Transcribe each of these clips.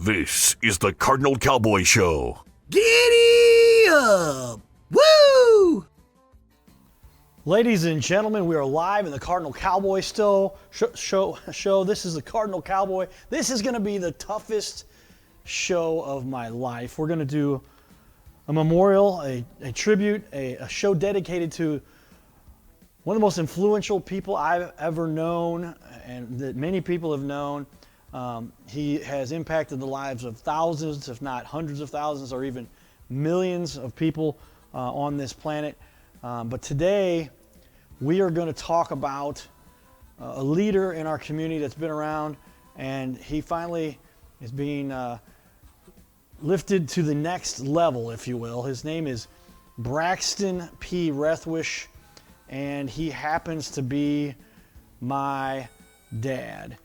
This is the Cardinal Cowboy Show. Giddy up! Woo! Ladies and gentlemen, we are live in the Cardinal Cowboy show. This is the Cardinal Cowboy. This is going to be the toughest show of my life. We're going to do a memorial, a tribute, a show dedicated to one of the most influential people I've ever known and that many people have known. He has impacted the lives of thousands, if not hundreds of thousands, or even millions of people on this planet. But today, we are going to talk about a leader in our community that's been around, and he finally is being lifted to the next level, if you will. His name is Braxton P. Rethwisch, and he happens to be my dad.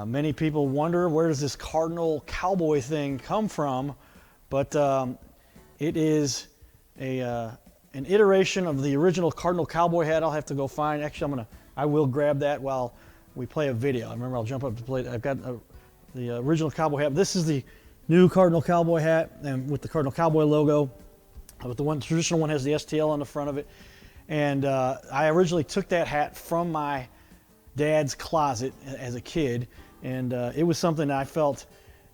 Many people wonder, where does this Cardinal Cowboy thing come from? But it is an iteration of the original Cardinal Cowboy hat. I'll have to go find. Actually, I will grab that while we play a video. I remember I'll jump up to play. I've got the original cowboy hat. This is the new Cardinal Cowboy hat, and with the Cardinal Cowboy logo. But the traditional one has the STL on the front of it. And I originally took that hat from my dad's closet as a kid, and it was something that I felt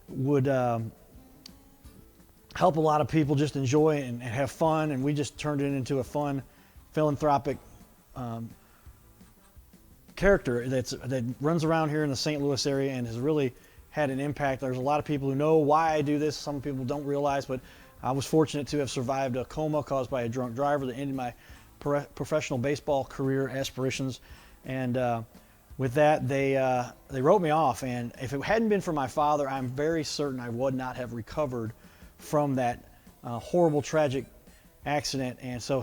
would help a lot of people just enjoy and have fun, and we just turned it into a fun philanthropic character that runs around here in the St. Louis area and has really had an impact. There's a lot of people who know why I do this. Some people don't realize, but I was fortunate to have survived a coma caused by a drunk driver that ended my professional baseball career aspirations, and with that, they wrote me off, and if it hadn't been for my father, I'm very certain I would not have recovered from that horrible, tragic accident. And so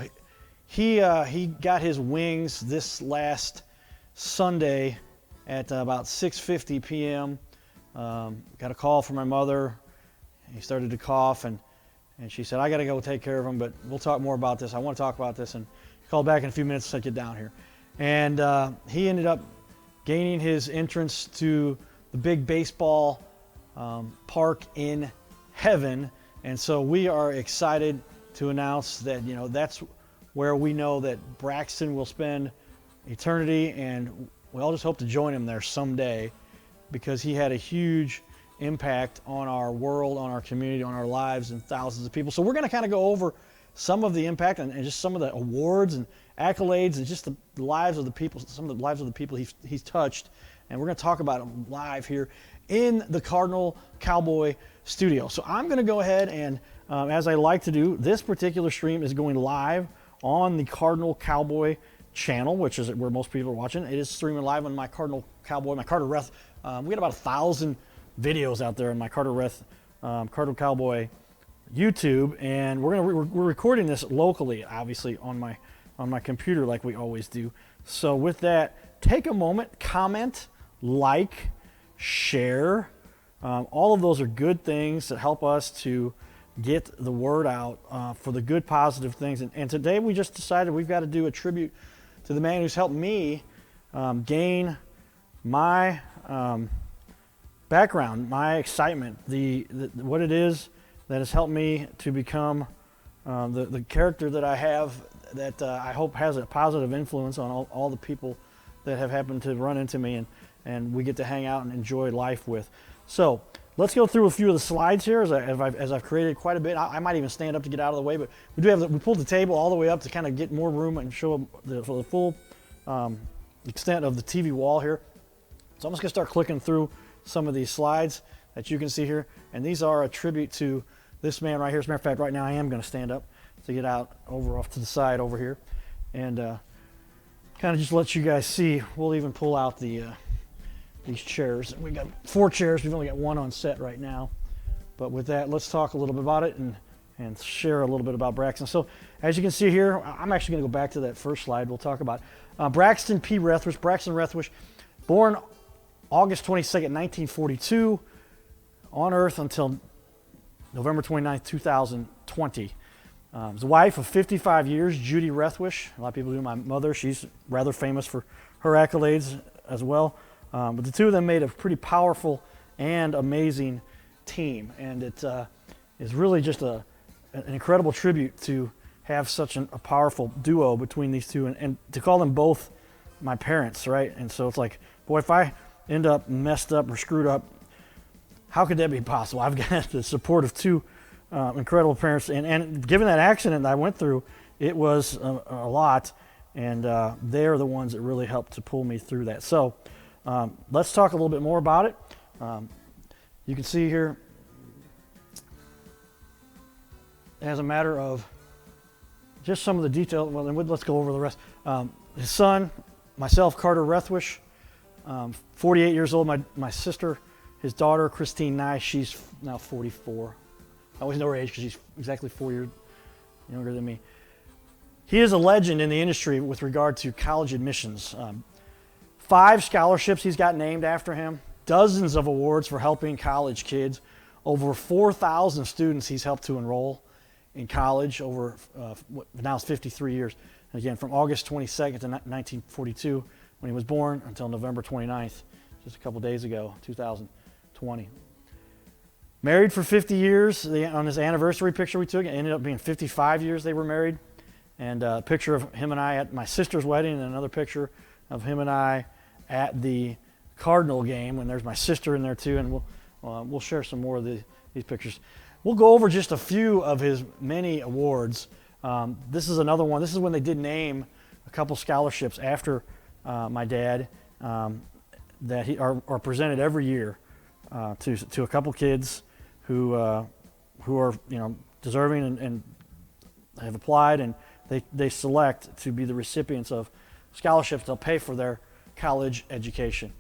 he got his wings this last Sunday at about 6:50 p.m. Got a call from my mother. He started to cough, and she said, "I got to go take care of him, but we'll talk more about this. I want to talk about this." And he called back in a few minutes to get down here. And he ended up gaining his entrance to the big baseball park in heaven. And so we are excited to announce that, that's where we know that Braxton will spend eternity, and we all just hope to join him there someday, because he had a huge impact on our world, on our community, on our lives, and thousands of people. So we're going to kind of go over some of the impact and just some of the awards and accolades and just the lives of the people, some of the lives of the people he's touched. And we're going to talk about them live here in the Cardinal Cowboy studio. So I'm going to go ahead and, as I like to do, this particular stream is going live on the Cardinal Cowboy channel, which is where most people are watching. It is streaming live on my Cardinal Cowboy, my Carter Reth. We got about 1,000 videos out there on my Carter Reth, Cardinal Cowboy YouTube, and we're recording this locally, obviously on my computer like we always do. So with that, take a moment, comment, like, share. All of those are good things that help us to get the word out for the good, positive things. And today we just decided we've got to do a tribute to the man who's helped me gain my background, my excitement, what it is that has helped me to become the character that I have, that I hope has a positive influence on all the people that have happened to run into me and we get to hang out and enjoy life with. So let's go through a few of the slides here as I've created quite a bit. I might even stand up to get out of the way, but we pulled the table all the way up to kind of get more room and show the full extent of the TV wall here. So I'm just going to start clicking through some of these slides that you can see here, and these are a tribute to this man right here. As a matter of fact, right now I am going to stand up to get out off to the side over here, and kind of just let you guys see. We'll even pull out these chairs. We got 4 chairs. We've only got 1 on set right now, but with that, let's talk a little bit about it and share a little bit about Braxton. So as you can see here, I'm actually going to go back to that first slide. We'll talk about Braxton P. Rethwisch. Braxton Rethwisch, born August 22nd, 1942, on Earth until November 29th, 2020. His wife of 55 years, Judy Rethwisch. A lot of people do. My mother, she's rather famous for her accolades as well. But the two of them made a pretty powerful and amazing team, and it is really just an incredible tribute to have such a powerful duo between these two, and to call them both my parents, right? And so it's like, boy, if I end up messed up or screwed up, how could that be possible? I've got the support of two incredible parents, and given that accident that I went through, it was a lot, and they're the ones that really helped to pull me through that. So let's talk a little bit more about it. You can see here, as a matter of just some of the detail, well, then let's go over the rest. His son, myself, Cardinal Rethwisch, 48 years old. My sister, his daughter, Christine Nye, she's now 44. I always know her age because she's exactly 4 years younger than me. He is a legend in the industry with regard to college admissions. 5 scholarships he's got named after him, dozens of awards for helping college kids, over 4,000 students he's helped to enroll in college over, now it's 53 years. And again, from August 22nd to 1942, when he was born, until November 29th, just a couple days ago, 2020. Married for 50 years. On his anniversary picture we took, it ended up being 55 years they were married. And a picture of him and I at my sister's wedding, and another picture of him and I at the Cardinal game, and there's my sister in there too, and we'll share some more of these pictures. We'll go over just a few of his many awards. This is another one. This is when they did name a couple scholarships after my dad that are presented every year to a couple kids who are deserving and have applied, and they select to be the recipients of scholarships. They'll pay for their college education,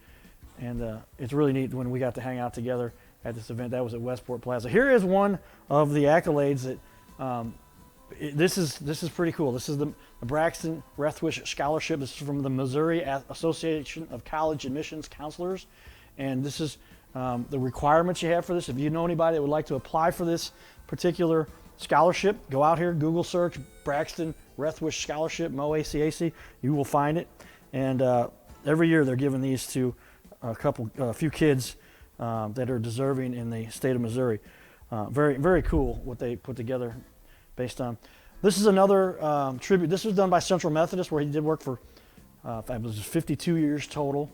and it's really neat when we got to hang out together at this event. That was at Westport Plaza. Here is one of the accolades that this is pretty cool. This is the Braxton Rethwisch Scholarship. This is from the Missouri Association of College Admissions Counselors, and this is the requirements you have for this. If you know anybody that would like to apply for this particular scholarship, go out here, Google search Braxton Rethwisch Scholarship, MOACAC. You will find it, and every year they're giving these to a few kids that are deserving in the state of Missouri. Very, very cool what they put together based on. This is another tribute. This was done by Central Methodist, where he did work for it was 52 years total,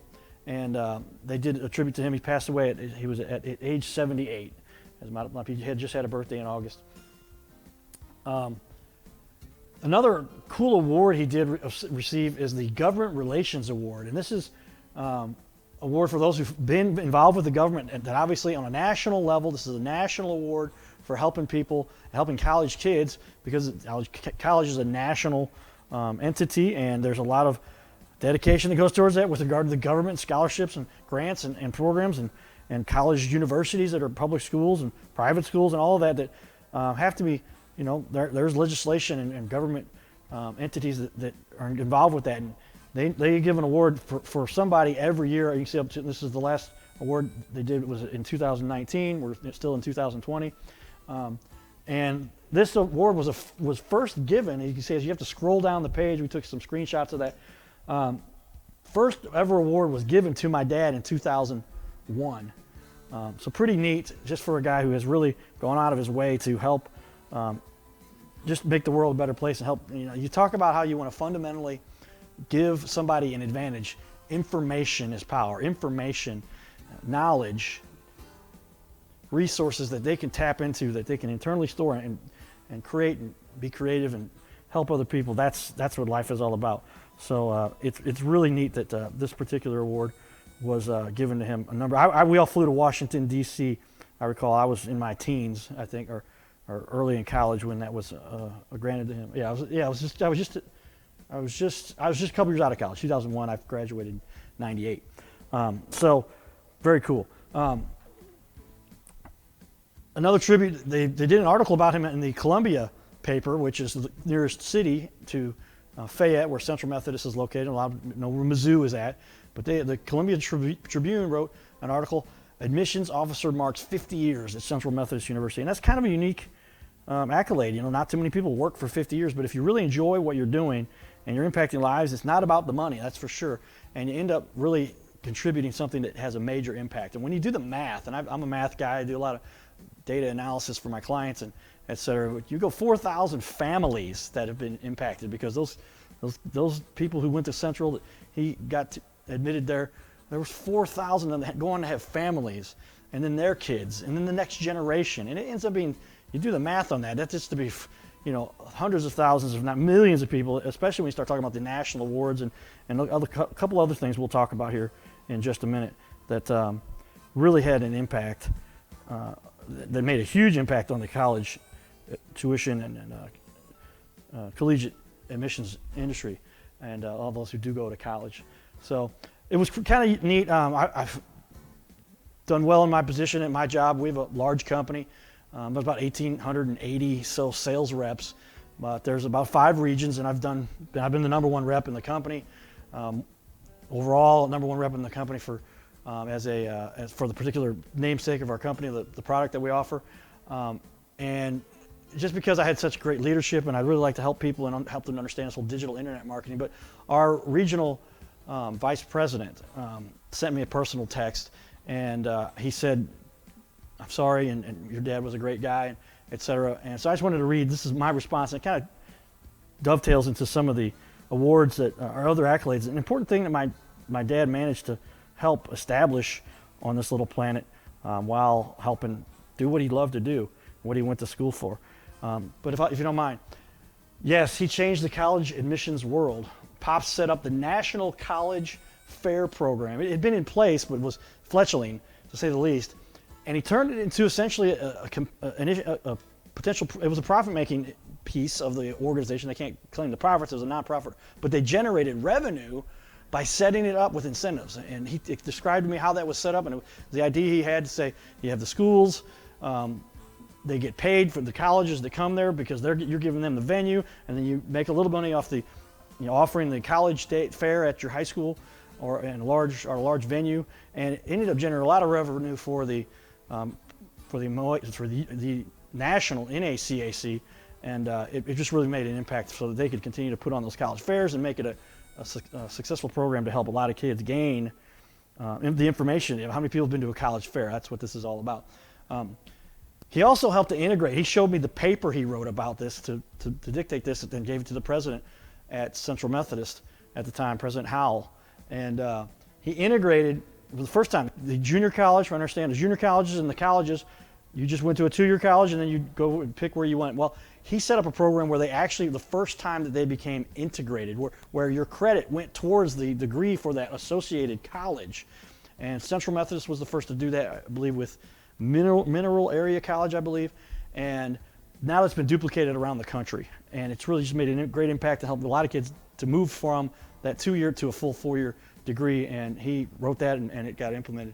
and they did a tribute to him. He passed away he was at age 78. As a matter of fact, he had just had a birthday in August. Another cool award he did receive is the Government Relations Award, and this is award for those who've been involved with the government, and that obviously on a national level. This is a national award for helping people, helping college kids, because college is a national entity, and there's a lot of dedication that goes towards that with regard to the government, scholarships and grants and programs, and college universities that are public schools and private schools and all of that have to be, there's legislation and government entities that are involved with that, and they give an award for somebody every year. You can see up to, this is the last award they did, was in 2019. We're still in 2020, and this award was first given. You can see as you have to scroll down the page. We took some screenshots of that. First ever award was given to my dad in 2001. So pretty neat, just for a guy who has really gone out of his way to help just make the world a better place and help. You talk about how you want to fundamentally give somebody an advantage. Information is power. Information, knowledge, resources that they can tap into, that they can internally store and create and be creative and help other people. That's what life is all about. So it's really neat that this particular award was given to him. We all flew to Washington, D.C. I recall I was in my teens, I think, or early in college when that was granted to him. I was just a couple years out of college. 2001, I graduated in 98. So very cool. Another tribute, they did an article about him in the Columbia paper, which is the nearest city to Fayette, where Central Methodist is located. A lot of know where Mizzou is at. But the Columbia Tribune wrote an article, Admissions Officer Marks 50 Years at Central Methodist University. And that's kind of a unique accolade. Not too many people work for 50 years, but if you really enjoy what you're doing and you're impacting lives, it's not about the money, that's for sure. And you end up really contributing something that has a major impact. And when you do the math, and I'm a math guy, I do a lot data analysis for my clients and et cetera. You go 4,000 families that have been impacted because those people who went to Central, that he got admitted there was 4,000 of them going to have families, and then their kids, and then the next generation, and it ends up being, you do the math on that, that's just to be, hundreds of thousands, if not millions of people, especially when you start talking about the national awards and a couple other things we'll talk about here in just a minute that really had an impact, that made a huge impact on the college tuition and collegiate admissions industry and all those who do go to college. So it was kind of neat. I've done well in my position at my job. We have a large company. There's about 1,880 sales reps, but there's about 5 regions, and I've been the number 1 rep in the company. Overall, number 1 rep in the company for for the particular namesake of our company, the product that we offer. And just because I had such great leadership, and I really like to help people and help them understand this whole digital internet marketing, but our regional vice president sent me a personal text, and he said, "I'm sorry, and your dad was a great guy," and et cetera. And so I just wanted to read, this is my response, and it kind of dovetails into some of the awards that are other accolades. An important thing that my dad managed to help establish on this little planet while helping do what he loved to do, what he went to school for. But if you don't mind, yes, he changed the college admissions world. Pops set up the National College Fair program. It had been in place, but was fledgling, to say the least. And he turned it into essentially a potential, it was a profit-making piece of the organization. They can't claim the profits, it was a nonprofit, but they generated revenue by setting it up with incentives. And he described to me how that was set up, and it was the idea he had to say, you have the schools, they get paid for the colleges that come there because you're giving them the venue, and then you make a little money off the, offering the college day fair at your high school or in a large venue, and it ended up generating a lot of revenue for the national NACAC, and it just really made an impact so that they could continue to put on those college fairs and make it a successful program to help a lot of kids gain the information of how many people have been to a college fair. That's what this is all about. He also helped to integrate. He showed me the paper he wrote about this to dictate this, and then gave it to the president at Central Methodist at the time, President Howell. And he integrated, for the first time, the junior college. I understand the junior colleges and the colleges, you just went to a 2-year college and then you go and pick where you went. Well, he set up a program where they actually, the first time that they became integrated, where your credit went towards the degree for that associated college. And Central Methodist was the first to do that, I believe, with Mineral Area College, I believe. And now it's been duplicated around the country. And it's really just made a great impact to help a lot of kids to move from that 2-year to a full 4-year degree. And he wrote that, and it got implemented.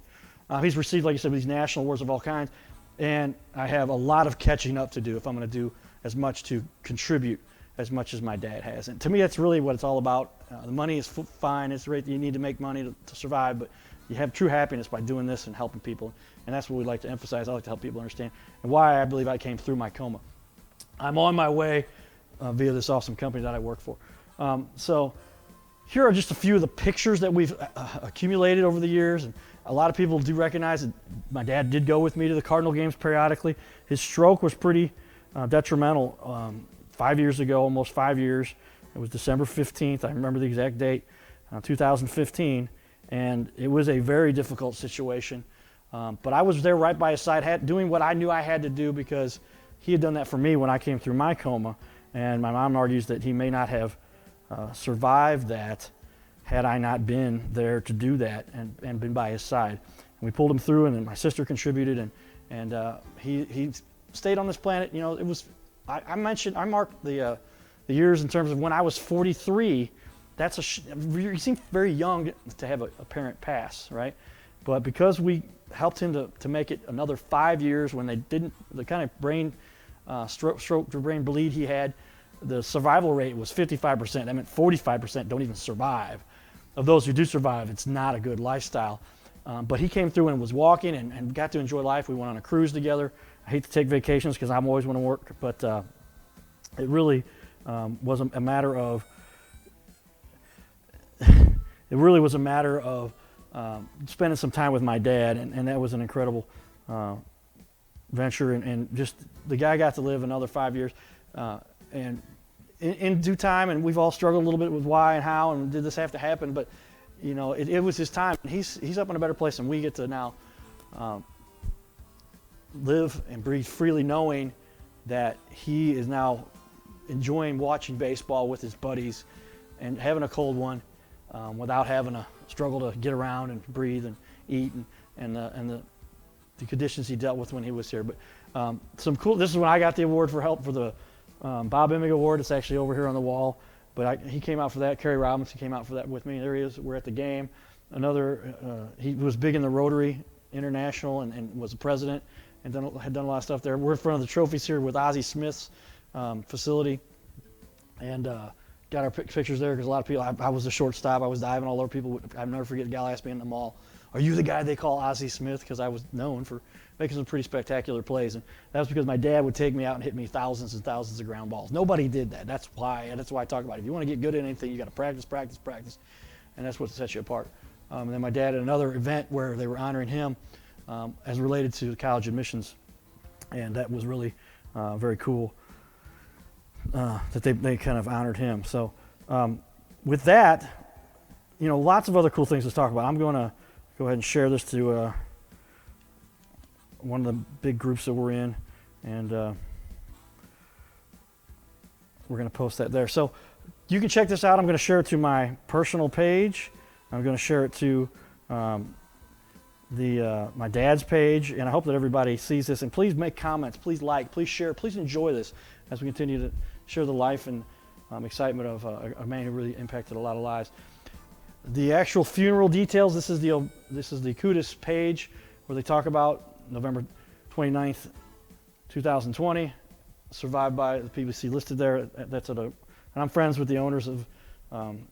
He's received, like I said, these national awards of all kinds. And I have a lot of catching up to do if I'm going to do as much to contribute as much as my dad has. And to me, that's really what it's all about. The money is fine. It's right that you need to make money to survive, but you have true happiness by doing this and helping people. And that's what we like to emphasize. I like to help people understand and why I believe I came through my coma. I'm on my way via this awesome company that I work for. So here are just a few of the pictures that we've accumulated over the years. And a lot of people do recognize that my dad did go with me to the Cardinal games periodically. His stroke was pretty detrimental 5 years ago, almost 5 years. It was December 15th. I remember the exact date, 2015. And it was a very difficult situation. But I was there right by his side, doing what I knew I had to do because he had done that for me when I came through my coma. And my mom argues that he may not have survived that had I not been there to do that and been by his side. And we pulled him through, and then my sister contributed, and he stayed on this planet. It was, I marked the years in terms of when I was 43. You seem very young to have a parent pass, right? But because we helped him to make it another 5 years when the kind of brain stroke to brain bleed he had, the survival rate was 55%. That meant 45% don't even survive. Of those who do survive, it's not a good lifestyle. But he came through and was walking and got to enjoy life. We went on a cruise together. I hate to take vacations because I'm always want to work, but it really was a matter of spending some time with my dad, and that was an incredible venture, and just the guy got to live another 5 years, and in due time, and we've all struggled a little bit with why and how and did this have to happen, but you know, it was his time. He's up in a better place, and we get to now live and breathe freely, knowing that he is now enjoying watching baseball with his buddies and having a cold one without having to struggle to get around and breathe and eat and the conditions he dealt with when he was here. But some cool. This is when I got the award for help for the Bob Emig Award. It's actually over here on the wall. But he came out for that. Kerry Robinson came out for that with me. There he is. We're at the game. He was big in the Rotary International and was the president and had done a lot of stuff there. We're in front of the trophies here with Ozzie Smith's facility, and got our pictures there because a lot of people. I was the shortstop. I was diving. All over people. I'll never forget a gal asked me in the mall, "Are you the guy they call Ozzie Smith?" Because I was known for making some pretty spectacular plays, and that was because my dad would take me out and hit me thousands and thousands of ground balls. Nobody did that. That's why I talk about it. If you want to get good at anything, you got to practice, practice, practice, and that's what sets you apart. And then my dad at another event where they were honoring him as related to college admissions, and that was really very cool that they kind of honored him. So with that, you know, lots of other cool things to talk about. I'm going to go ahead and share this to one of the big groups that we're in, and we're going to post that there. So you can check this out. I'm going to share it to my personal page. I'm going to share it to my dad's page, and I hope that everybody sees this. And please make comments, please like, please share, please enjoy this as we continue to share the life and excitement of a man who really impacted a lot of lives. The actual funeral details. This is the Cudis page where they talk about November 29th, 2020, survived by the PBC listed there. And I'm friends with the owners of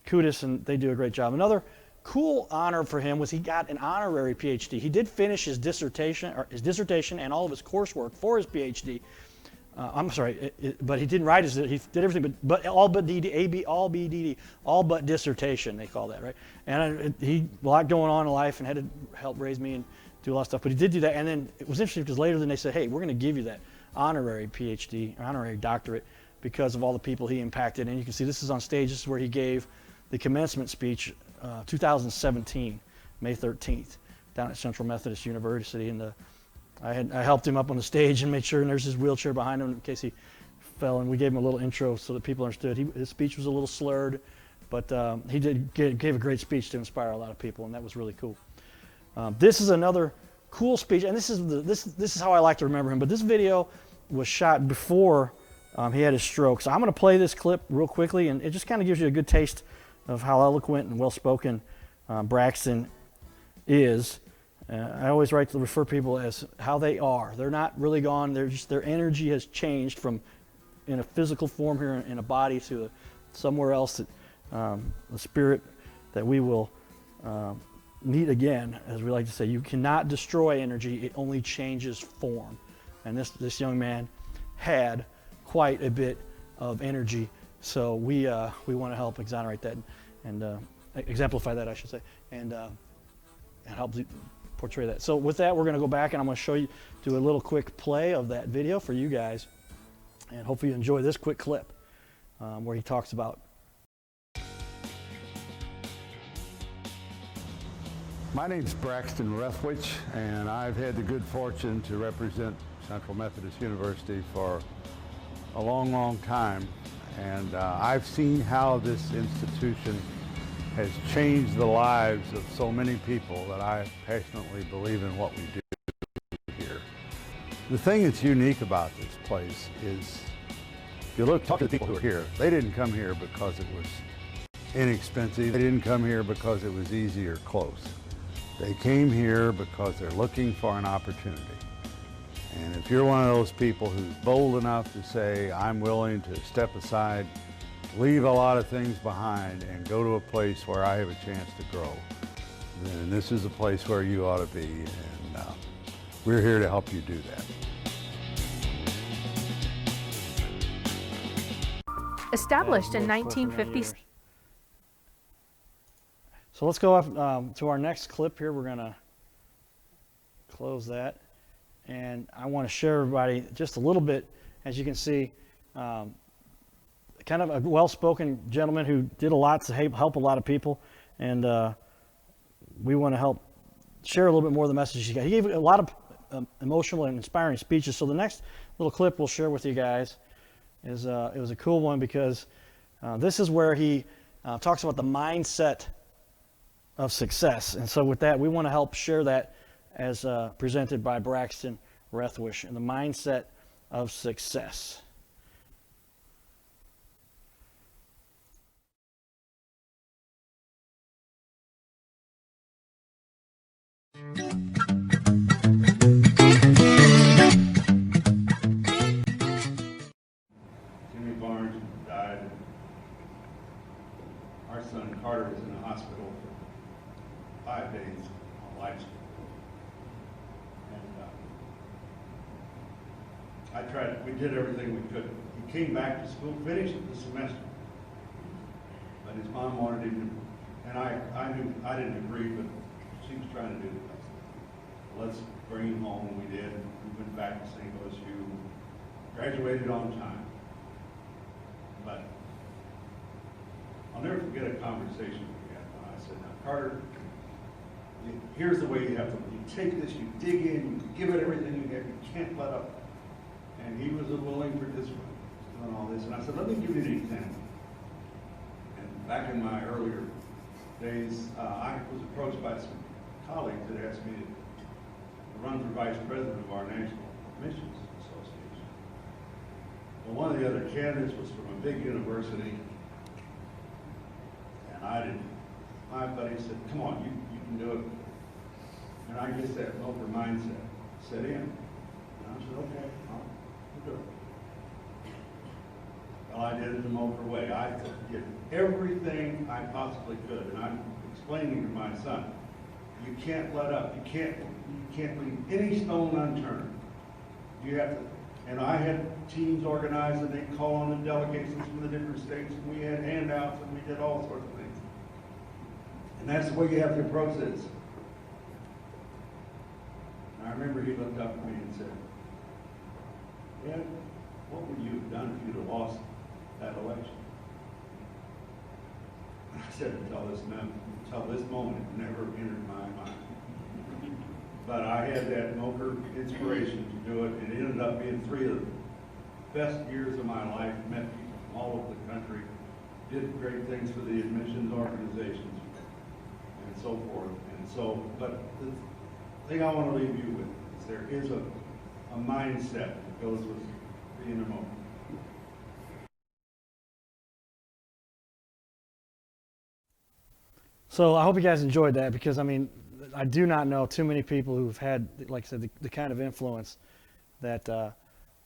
Cudis, and they do a great job. Another cool honor for him was he got an honorary PhD. He did finish his dissertation and all of his coursework for his PhD. But he didn't write he did everything but all but dissertation, they call that, right? And he a lot going on in life and had to help raise me and do a lot of stuff. But he did do that, and then it was interesting because later then they said, hey, we're going to give you that honorary PhD, honorary doctorate, because of all the people he impacted. And you can see this is on stage. This is where he gave the commencement speech, 2017, May 13th, down at Central Methodist University. And I helped him up on the stage and made sure, and there's his wheelchair behind him in case he fell. And we gave him a little intro so that people understood. His speech was a little slurred, but he gave a great speech to inspire a lot of people, and that was really cool. This is another cool speech, and this is how I like to remember him. But this video was shot before he had his stroke. So I'm going to play this clip real quickly, and it just kind of gives you a good taste of how eloquent and well-spoken Braxton is. I always like to refer people as how they are. They're not really gone. Their energy has changed from in a physical form here in a body to somewhere else. That the spirit that we will meet again, as we like to say. You cannot destroy energy. It only changes form. And this young man had quite a bit of energy. So we want to help exonerate that and exemplify that, I should say, and help portray that. So with that, we're going to go back, and I'm going to do a little quick play of that video for you guys, and hopefully you enjoy this quick clip where he talks about. My name's Braxton Rethwisch, and I've had the good fortune to represent Central Methodist University for a long, long time. And I've seen how this institution has changed the lives of so many people that I passionately believe in what we do here. The thing that's unique about this place is, if you talk to the people who are here, they didn't come here because it was inexpensive. They didn't come here because it was easy or close. They came here because they're looking for an opportunity. And if you're one of those people who's bold enough to say, I'm willing to step aside, leave a lot of things behind, and go to a place where I have a chance to grow, then this is a place where you ought to be, and we're here to help you do that. Established in 1950s. So let's go up to our next clip here. We're going to close that. and I want to share everybody just a little bit. As you can see, kind of a well-spoken gentleman who did a lot to help a lot of people, and we want to help share a little bit more of the message he got. He gave a lot of emotional and inspiring speeches. So the next little clip we'll share with you guys is it was a cool one, because this is where he talks about the mindset of success. And so with that, we want to help share that as presented by Braxton Rethwisch, and the mindset of success. Jimmy Barnes died. Our son Carter was in the hospital for 5 days on life support. And we did everything we could. He came back to school, finished the semester, but his mom wanted him to, and I knew I didn't agree, but she was trying to do the best. Let's bring him home, and we did. We went back to St. Louis U, graduated on time. But I'll never forget a conversation we had. I said, now Carter, here's the way you have to, you take this, you dig in, you give it everything you have, you can't let up. And he was a willing participant doing all this. And I said, let me give you an example. And back in my earlier days, I was approached by some colleagues that asked me to run for vice president of our National Missions Association. Well, one of the other candidates was from a big university, and I didn't. My buddy said, come on, you can do it. And I guess that Milford mindset set in. And I said, okay, I'll do it. Well, I did it the Milford way. I did everything I possibly could, and I'm explaining to my son, you can't let up. You can't leave any stone unturned. You have to. And I had teams organized, and they'd call on the delegations from the different states, and we had handouts, and we did all sorts of things. And that's the way you have to approach this. And I remember he looked up at me and said, Ed, what would you have done if you'd have lost that election? And I said, until this moment, it never entered my mind. But I had that Milford inspiration to do it. It ended up being 3 of the best years of my life. Met people from all over the country, did great things for the admissions organizations, and so forth. And so, but the thing I want to leave you with is there is a mindset that goes with being a Milford. So I hope you guys enjoyed that, because I mean, I do not know too many people who've had, like I said, the kind of influence that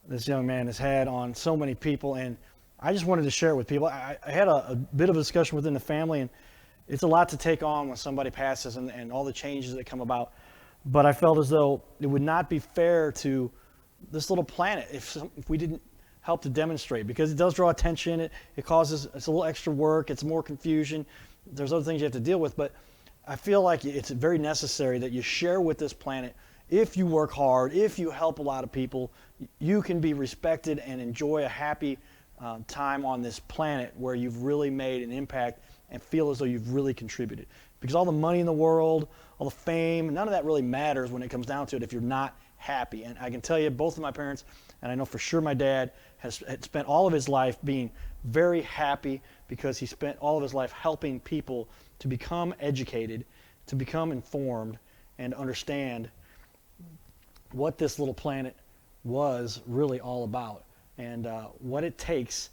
this young man has had on so many people. And I just wanted to share it with people. I had a bit of a discussion within the family, and it's a lot to take on when somebody passes and all the changes that come about. But I felt as though it would not be fair to this little planet if we didn't help to demonstrate, because it does draw attention. It causes, it's a little extra work. It's more confusion. There's other things you have to deal with, but I feel like it's very necessary that you share with this planet. If you work hard, if you help a lot of people, you can be respected and enjoy a happy time on this planet where you've really made an impact and feel as though you've really contributed. Because all the money in the world, all the fame, none of that really matters when it comes down to it if you're not happy. And I can tell you, both of my parents, and I know for sure my dad, had spent all of his life being very happy, because he spent all of his life helping people to become educated, to become informed, and understand what this little planet was really all about, and what it takes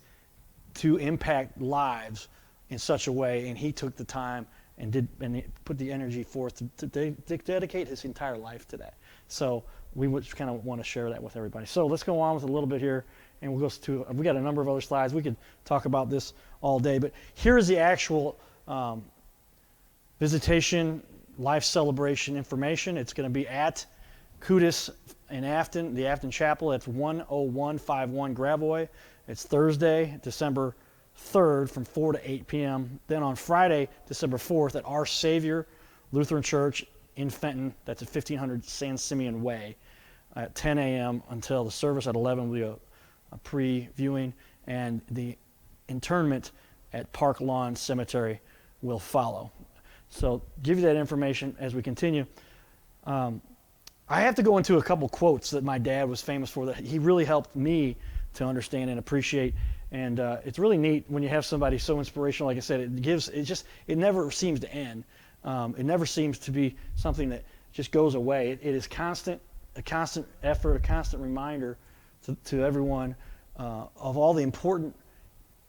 to impact lives in such a way. And he took the time and he put the energy forth to dedicate his entire life to that. So we would kind of want to share that with everybody. So let's go on with a little bit here, and we'll go to, we got a number of other slides. We could talk about this all day, but here's the actual visitation life celebration information. It's going to be at Kudus in Afton, the Afton Chapel. It's 10151 Gravois. It's Thursday, December 3rd from 4 to 8 p.m. Then on Friday, December 4th at Our Savior Lutheran Church in Fenton. That's at 1500 San Simeon Way. at 10 a.m. until the service at 11 will be a pre-viewing, and the internment at Park Lawn Cemetery will follow. So give you that information as we continue. I have to go into a couple quotes that my dad was famous for that he really helped me to understand and appreciate. And it's really neat when you have somebody so inspirational. Like I said, it never seems to end. It never seems to be something that just goes away. It is a constant effort, a constant reminder to everyone of all the important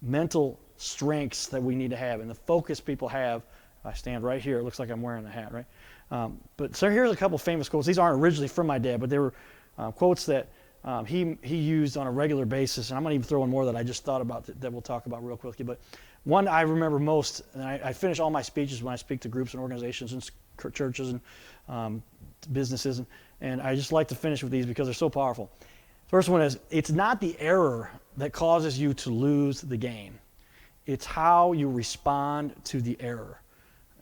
mental strengths that we need to have and the focus people have. I stand right here. It looks like I'm wearing the hat, right? But so here's a couple famous quotes. These aren't originally from my dad, but they were quotes that he used on a regular basis. And I'm going to even throw in more that I just thought about that we'll talk about real quickly. But one I remember most, and I finish all my speeches when I speak to groups and organizations and churches and businesses, and I just like to finish with these because they're so powerful. First one is, it's not the error that causes you to lose the game. It's how you respond to the error.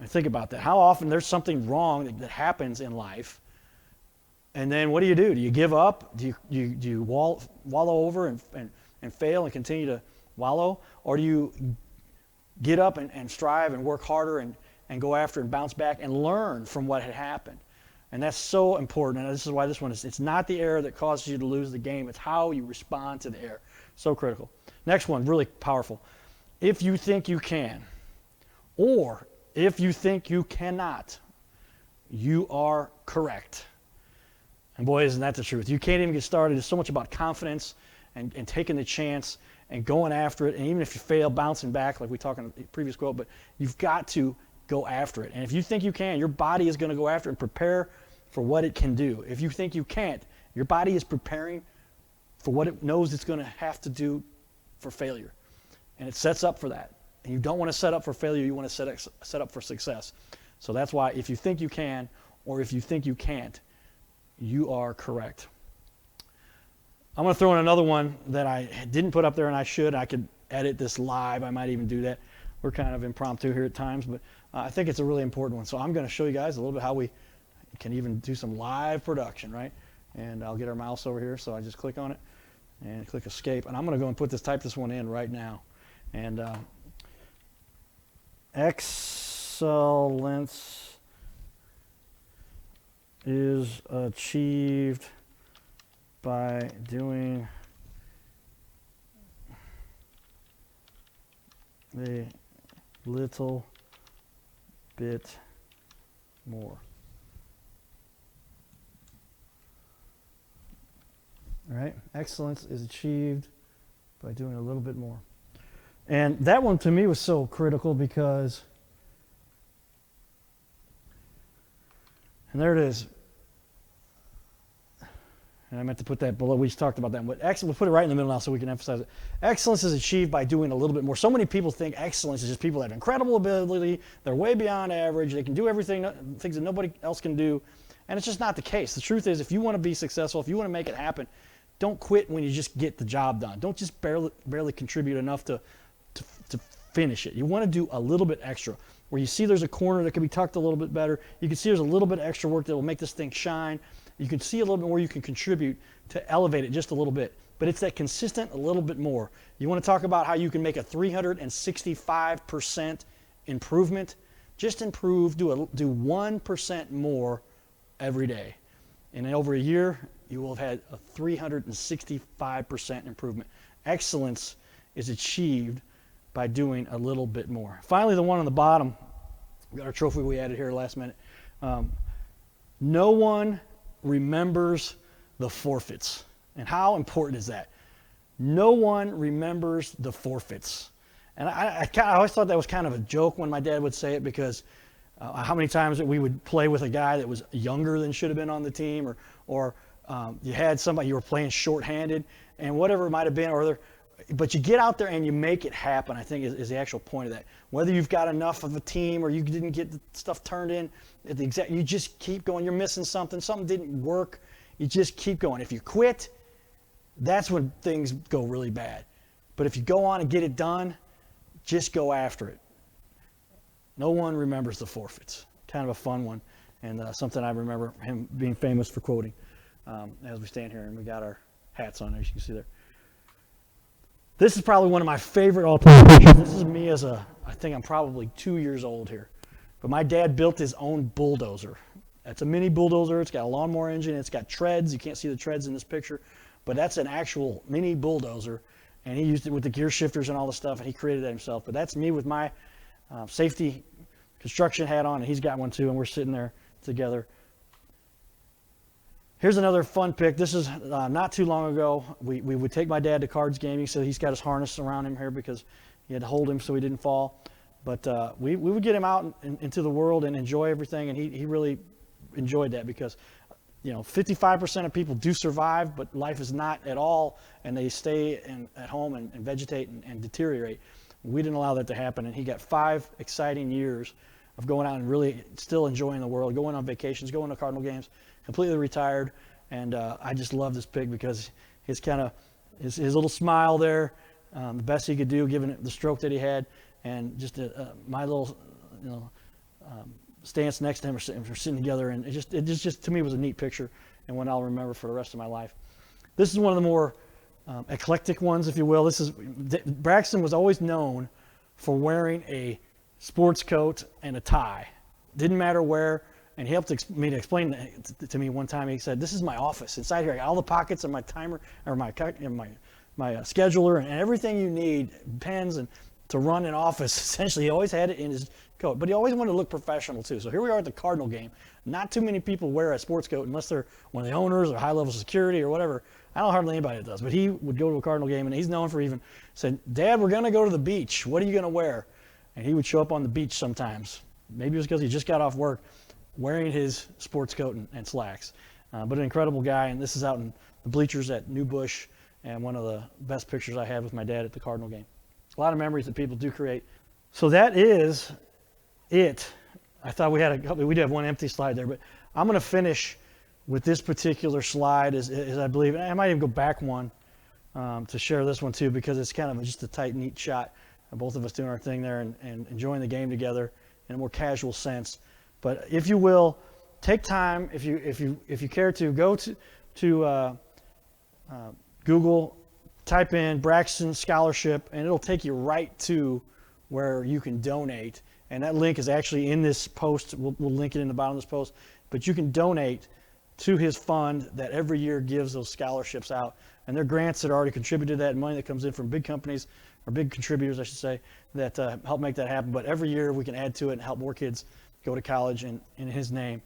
And think about that. How often there's something wrong that happens in life, and then what do? Do you give up? Do you wallow over and fail and continue to wallow? Or do you get up and strive and work harder and go after and bounce back and learn from what had happened? And that's so important. And this is why this one is, it's not the error that causes you to lose the game. It's how you respond to the error. So critical. Next one, really powerful. If you think you can, or if you think you cannot, you are correct. And boy, isn't that the truth. You can't even get started. It's so much about confidence and taking the chance and going after it. And even if you fail, bouncing back, like we talked in the previous quote, but you've got to go after it. And if you think you can, your body is going to go after it and prepare for what it can do. If you think you can't, your body is preparing for what it knows it's going to have to do for failure. And it sets up for that. And you don't want to set up for failure. You want to set up for success. So that's why if you think you can, or if you think you can't, you are correct. I'm going to throw in another one that I didn't put up there, and I should. I could edit this live. I might even do that. We're kind of impromptu here at times, but I think it's a really important one. So I'm going to show you guys a little bit how we can even do some live production, right? And I'll get our mouse over here. So I just click on it and click escape. And I'm going to go and type this one in right now. And excellence is achieved by doing a little bit more. All right, excellence is achieved by doing a little bit more. And that one to me was so critical because, and there it is. And I meant to put that below. We just talked about that. But we'll put it right in the middle now so we can emphasize it. Excellence is achieved by doing a little bit more. So many people think excellence is just people that have incredible ability. They're way beyond average. They can do everything, things that nobody else can do. And it's just not the case. The truth is, if you want to be successful, if you want to make it happen, don't quit when you just get the job done. Don't just barely contribute enough to finish it. You want to do a little bit extra. Where you see there's a corner that can be tucked a little bit better. You can see there's a little bit extra work that will make this thing shine. You can see a little bit where you can contribute to elevate it just a little bit. But it's that consistent a little bit more. You want to talk about how you can make a 365% improvement? Just improve, do 1% more every day. And in over a year, you will have had a 365% improvement. Excellence is achieved by doing a little bit more. Finally, the one on the bottom, we got our trophy we added here last minute. No one remembers the forfeits. And how important is that? No one remembers the forfeits. And I always thought that was kind of a joke when my dad would say it, because how many times we would play with a guy that was younger than should have been on the team, or you had somebody, you were playing shorthanded, and whatever it might have been, but you get out there and you make it happen, I think is the actual point of that. Whether you've got enough of a team or you didn't get the stuff turned in at the exact, you just keep going. You're missing something didn't work, you just keep going. If you quit, that's when things go really bad. But if you go on and get it done, just go after it. No one remembers the forfeits. Kind of a fun one, and something I remember him being famous for quoting. as we stand here and we got our hats on, as you can see there. This is probably one of my favorite all-time pictures. This is me I think I'm probably 2 years old here. But my dad built his own bulldozer. It's a mini bulldozer. It's got a lawnmower engine. It's got treads. You can't see the treads in this picture, but that's an actual mini bulldozer. And he used it with the gear shifters and all the stuff, and he created that himself. But that's me with my safety construction hat on, and he's got one too, and we're sitting there together. Here's another fun pic. This is not too long ago. We would take my dad to Cards Gaming, so he's got his harness around him here because he had to hold him so he didn't fall. But we would get him out into the world and enjoy everything, and he really enjoyed that because 55% of people do survive, but life is not at all, and they stay at home and vegetate and deteriorate. We didn't allow that to happen, and he got 5 exciting years of going out and really still enjoying the world, going on vacations, going to Cardinal games, completely retired. And I just love this pic because his little smile there, the best he could do given the stroke that he had, and just my little stance next to him, we're sitting together, and it just to me was a neat picture and one I'll remember for the rest of my life. This is one of the more eclectic ones, if you will. Braxton was always known for wearing a sports coat and a tie. Didn't matter where, and he helped me to explain to me one time. He said, "This is my office. Inside here, I got all the pockets of my timer or my scheduler and everything you need, pens and to run an office." Essentially, he always had it in his coat, but he always wanted to look professional too. So here we are at the Cardinal game. Not too many people wear a sports coat unless they're one of the owners or high-level security or whatever. I don't know hardly anybody that does, but he would go to a Cardinal game, and he's known for even saying, "Dad, we're going to go to the beach. What are you going to wear?" And he would show up on the beach sometimes. Maybe it was because he just got off work wearing his sports coat and slacks. But an incredible guy, and this is out in the bleachers at New Bush, and one of the best pictures I had with my dad at the Cardinal game. A lot of memories that people do create. So that is it. I thought we did have one empty slide there, but I'm going to finish with this particular slide as I believe, and I might even go back one to share this one too, because it's kind of just a tight, neat shot of both of us doing our thing there and enjoying the game together in a more casual sense. But if you will, take time, if you care to, go to Google, type in Braxton Scholarship, and it'll take you right to where you can donate. And that link is actually in this post. We'll link it in the bottom of this post. But you can donate to his fund that every year gives those scholarships out. And there are grants that are already contributed to that, money that comes in from big companies, or big contributors, I should say, that help make that happen. But every year we can add to it and help more kids go to college in his name,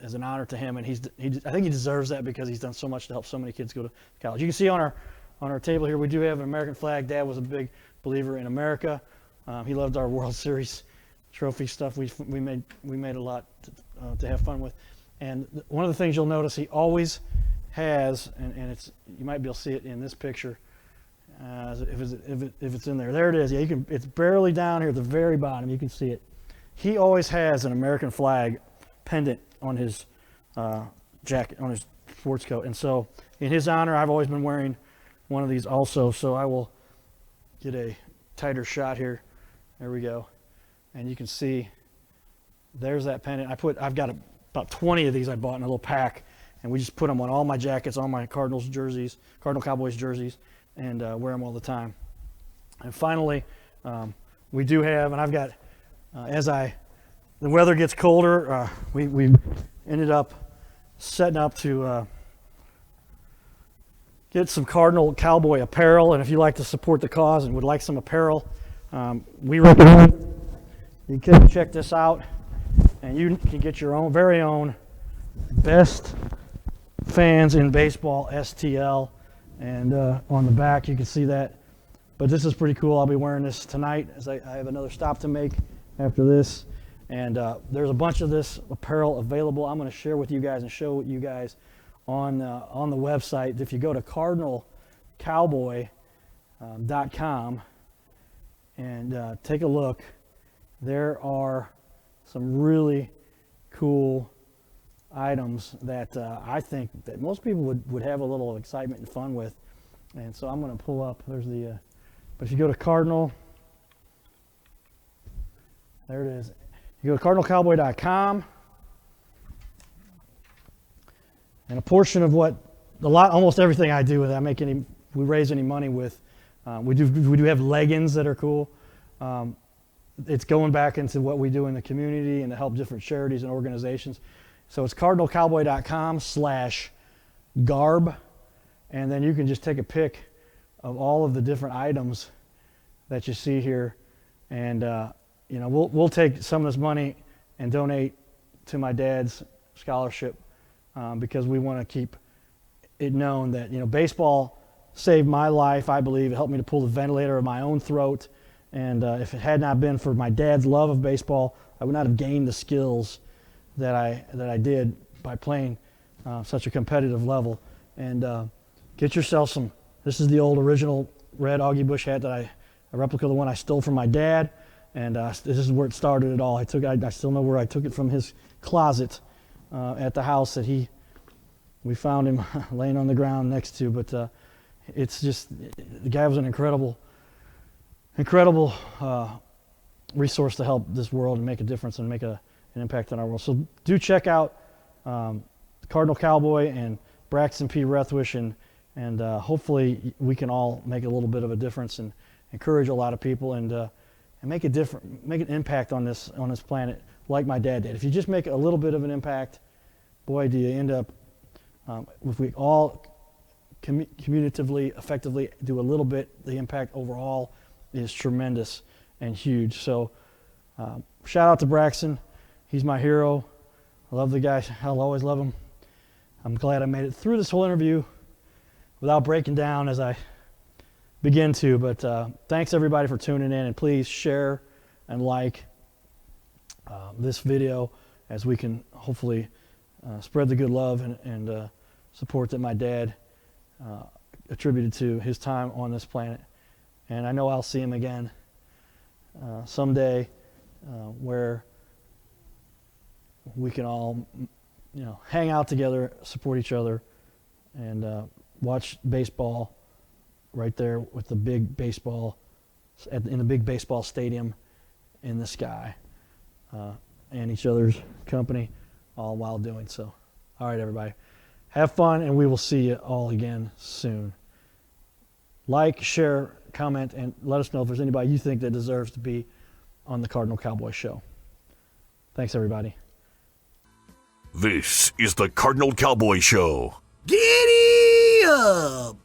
as an honor to him. And I think he deserves that because he's done so much to help so many kids go to college. You can see on our table here, we do have an American flag. Dad was a big believer in America. He loved our World Series trophy stuff. We made a lot to have fun with. And one of the things you'll notice he always has, and you might be able to see it in this picture, if it's in there. There it is. Yeah, it's barely down here at the very bottom. You can see it. He always has an American flag pendant on his jacket, on his sports coat. And so in his honor, I've always been wearing one of these also. So I will get a tighter shot here. There we go. And you can see there's that pendant. I've got about 20 of these I bought in a little pack, and we just put them on all my jackets, all my Cardinals jerseys, Cardinal Cowboys jerseys, and wear them all the time. And finally, we do have, and I've got, the weather gets colder, we ended up setting up to get some Cardinal Cowboy apparel. And if you like to support the cause and would like some apparel, we recommend you can check this out, and you can get your own very own Best Fans in Baseball STL, and on the back you can see that. But this is pretty cool. I'll be wearing this tonight as I have another stop to make after this, and there's a bunch of this apparel available. I'm going to share with you guys and show you guys on the website. If you go to cardinalcowboy.com and take a look, there are some really cool items that I think that most people would have a little excitement and fun with. And so I'm going to pull up, there's the, but if you go to Cardinal, there it is. You go to cardinalcowboy.com, And a portion of almost everything I do with it, we raise any money with. We do have leggings that are cool. It's going back into what we do in the community and to help different charities and organizations. So it's cardinalcowboy.com/garb, and then you can just take a pic of all of the different items that you see here, and we'll take some of this money and donate to my dad's scholarship, because we want to keep it known that baseball saved my life. I believe it helped me to pull the ventilator of my own throat, and if it had not been for my dad's love of baseball, I would not have gained the skills that I did by playing such a competitive level. And get yourself some. This is the old original red Augie Busch hat that a replica of the one I stole from my dad, and this is where it started it all. I still know where I took it from his closet at the house that we found him laying on the ground next to. But it's just, the guy was an incredible resource to help this world and make a difference and make an impact on our world. So do check out Cardinal Cowboy and Braxton P. Rethwisch, and hopefully we can all make a little bit of a difference and encourage a lot of people and make an impact on this planet like my dad did. If you just make a little bit of an impact, boy, do you end up, if we all communicatively, effectively do a little bit, the impact overall is tremendous and huge. So shout out to Braxton. He's my hero. I love the guy. I'll always love him. I'm glad I made it through this whole interview without breaking down as I begin to. But thanks everybody for tuning in, and please share and like this video as we can hopefully spread the good love and support that my dad attributed to his time on this planet. And I know I'll see him again someday, where we can all hang out together, support each other, and watch baseball right there with the big baseball in the big baseball stadium in the sky, and each other's company, all while doing so. All right, everybody, have fun, and we will see you all again soon. Like, share, comment, and let us know if there's anybody you think that deserves to be on the Cardinal Cowboy Show. Thanks, everybody. This is the Cardinal Cowboy Show. Giddy up!